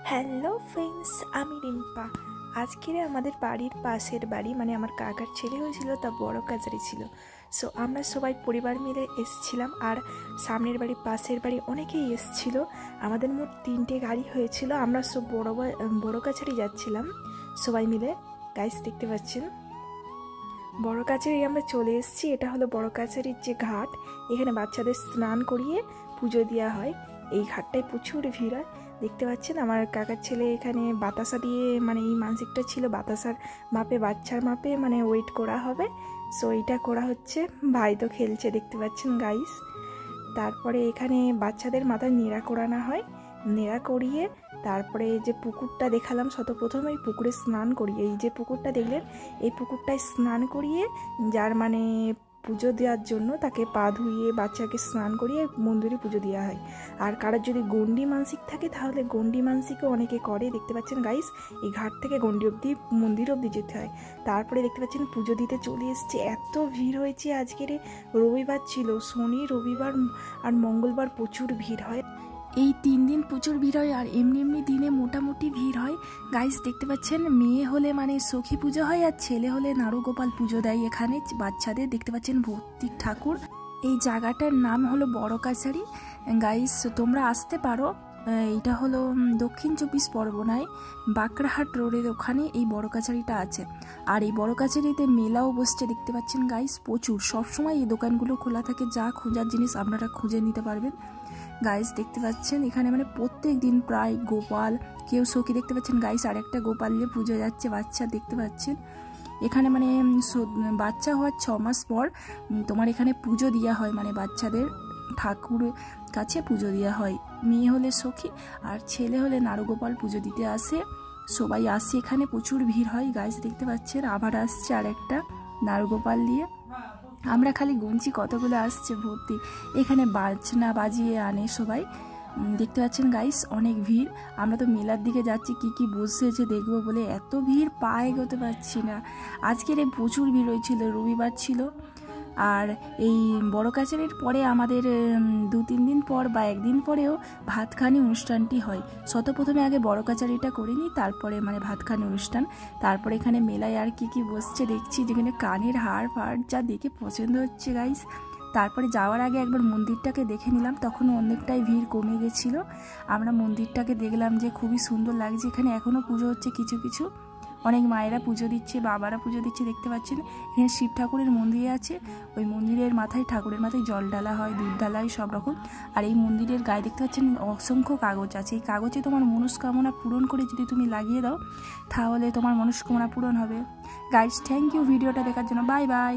Hello friends, আমি রিম্পা। আজকের আমাদের বাড়ির পাশের বাড়ি মানে আমার কাকার ছেলে হয়েছিল, তা বড় কাচারি ছিল। সো আমরা সবাই পরিবার মিলে এসছিলাম, আর সামনের বাড়ি পাশের বাড়ি অনেকেই এসছিল। আমাদের মোট 3টে গাড়ি হয়েছিল। আমরা সব বড় কাছারি যাচ্ছিলাম সবাই মিলে। গাইস দেখতে পাচ্ছেন বড় কাছারি আমরা চলে এসেছি। এটা হলো বড় কাছারির যে ঘাট, এখানে বাচ্চাদের স্নান করিয়ে পুজো দেওয়া হয়। এই ঘাটটায় প্রচুর ভিড় হয়। দেখতে পাচ্ছেন আমার কাকার ছেলে এখানে বাতাসা দিয়ে, মানে এই মানসিকটা ছিল বাতাসার মাপে, বাচ্চার মাপে মানে ওয়েট করা হবে। সো এইটা করা হচ্ছে, ভাই তো খেলছে দেখতে পাচ্ছেন গাইস। তারপরে এখানে বাচ্চাদের মাথায় নেড়া করানো হয়। নেড়া করিয়ে তারপরে যে পুকুরটা দেখালাম প্রথমে, এই পুকুরে স্নান করিয়ে, এই যে পুকুরটা দেখলেন এই পুকুরটায় স্নান করিয়ে, যার মানে পুজো দেওয়ার জন্য তাকে পা ধুইয়ে বাচ্চাকে স্নান করিয়ে মন্দিরে পুজো দেওয়া হয়। আর কারোর যদি গন্ডি মানসিক থাকে তাহলে গন্ডি মানসিকও অনেকে করে। দেখতে পাচ্ছেন গাইস, এই ঘাট থেকে গন্ডি অবধি মন্দির অবধি যেতে হয়। তারপরে দেখতে পাচ্ছেন পুজো দিতে চলে এসছে। এত ভিড় হয়েছে, আজকের রবিবার ছিল, শনি রবিবার আর মঙ্গলবার প্রচুর ভিড় হয়। এই 3 দিন প্রচুর ভিড় হয়, আর এমনি দিনে মোটামুটি ভিড় হয়। গাইস দেখতে পাচ্ছেন, মেয়ে হলে মানে সখী পুজো হয়, আর ছেলে হলে নাড়ুগোপাল পুজো দেয় এখানে বাচ্চাদের। দেখতে পাচ্ছেন ভর্তি ঠাকুর। এই জায়গাটার নাম হলো বড় কাছারি। গাইস তোমরা আসতে পারো। এটা হলো দক্ষিণ 24 পরগনায় বাঁকড়াহাট রোডের ওখানে এই বড় কাছারিটা আছে। আর এই বড় কাছারিতে মেলাও বসছে দেখতে পাচ্ছেন গাইস, প্রচুর। সবসময় এই দোকানগুলো খোলা থাকে, যা খোঁজার জিনিস আপনারা খুঁজে নিতে পারবেন। গাইস দেখতে পাচ্ছেন এখানে মানে প্রত্যেক দিন প্রায় গোপাল, কেউ সখী দেখতে পাচ্ছেন গাইস, আর একটা গোপাল নিয়ে পুজো যাচ্ছে বাচ্চা দেখতে পাচ্ছেন। এখানে মানে বাচ্চা হওয়ার 6 মাস পর তোমার এখানে পুজো দেওয়া হয়, মানে বাচ্চাদের ঠাকুর কাছে পুজো দেওয়া হয়। মেয়ে হলে সখী আর ছেলে হলে নাড়ুগোপাল পুজো দিতে আসে। সবাই আসে এখানে, প্রচুর ভিড় হয়। গাইস দেখতে পাচ্ছেন আবার আসছে আর একটা নাড়ুগোপাল দিয়ে। আমরা খালি গুনছি কতগুলো আসছে ভর্তি। এখানে বাজনা বাজিয়ে আনে সবাই। দেখতে পাচ্ছেন গাইস অনেক ভিড়। আমরা তো মেলার দিকে যাচ্ছি, কি বসেছে দেখবো বলে, এত ভিড় পা এগোতে পারছি না। আজকের এই প্রচুর ভিড় হয়েছিল, রবিবার ছিল। আর এই বড় কাছারির পরে আমাদের 2-3 দিন পর বা একদিন পরেও ভাতখানি অনুষ্ঠানটি হয়। প্রথমে আগে বড় কাছারিটা করে নিই, তারপরে মানে ভাতখানি অনুষ্ঠান। তারপরে এখানে মেলায় আর কি বসছে দেখছি, যেখানে কানের হাড় ফাড় যা দেখে পছন্দ হচ্ছে গাইস। তারপরে যাওয়ার আগে একবার মন্দিরটাকে দেখে নিলাম, তখন অনেকটাই ভিড় কমে গেছিলো। আমরা মন্দিরটাকে দেখলাম যে খুবই সুন্দর লাগছে। এখানে এখনও পুজো হচ্ছে, কিছু অনেক মায়েরা পুজো দিচ্ছে, বাবারা পুজো দিচ্ছে দেখতে পাচ্ছেন। এখানে শিব ঠাকুরের মন্দির আছে, ওই মন্দিরের মাথায়, ঠাকুরের মাথায় জল ঢালা হয়, দুধ ঢালা হয়, সব রকম। আর এই মন্দিরের গায়ে দেখতে পাচ্ছেন অসংখ্য কাগজ আছে। এই কাগজে তোমার মনস্কামনা পূরণ করে যদি তুমি লাগিয়ে দাও, তাহলে তোমার মনস্কামনা পূরণ হবে। গাইস থ্যাংক ইউ ভিডিওটা দেখার জন্য। Bye bye.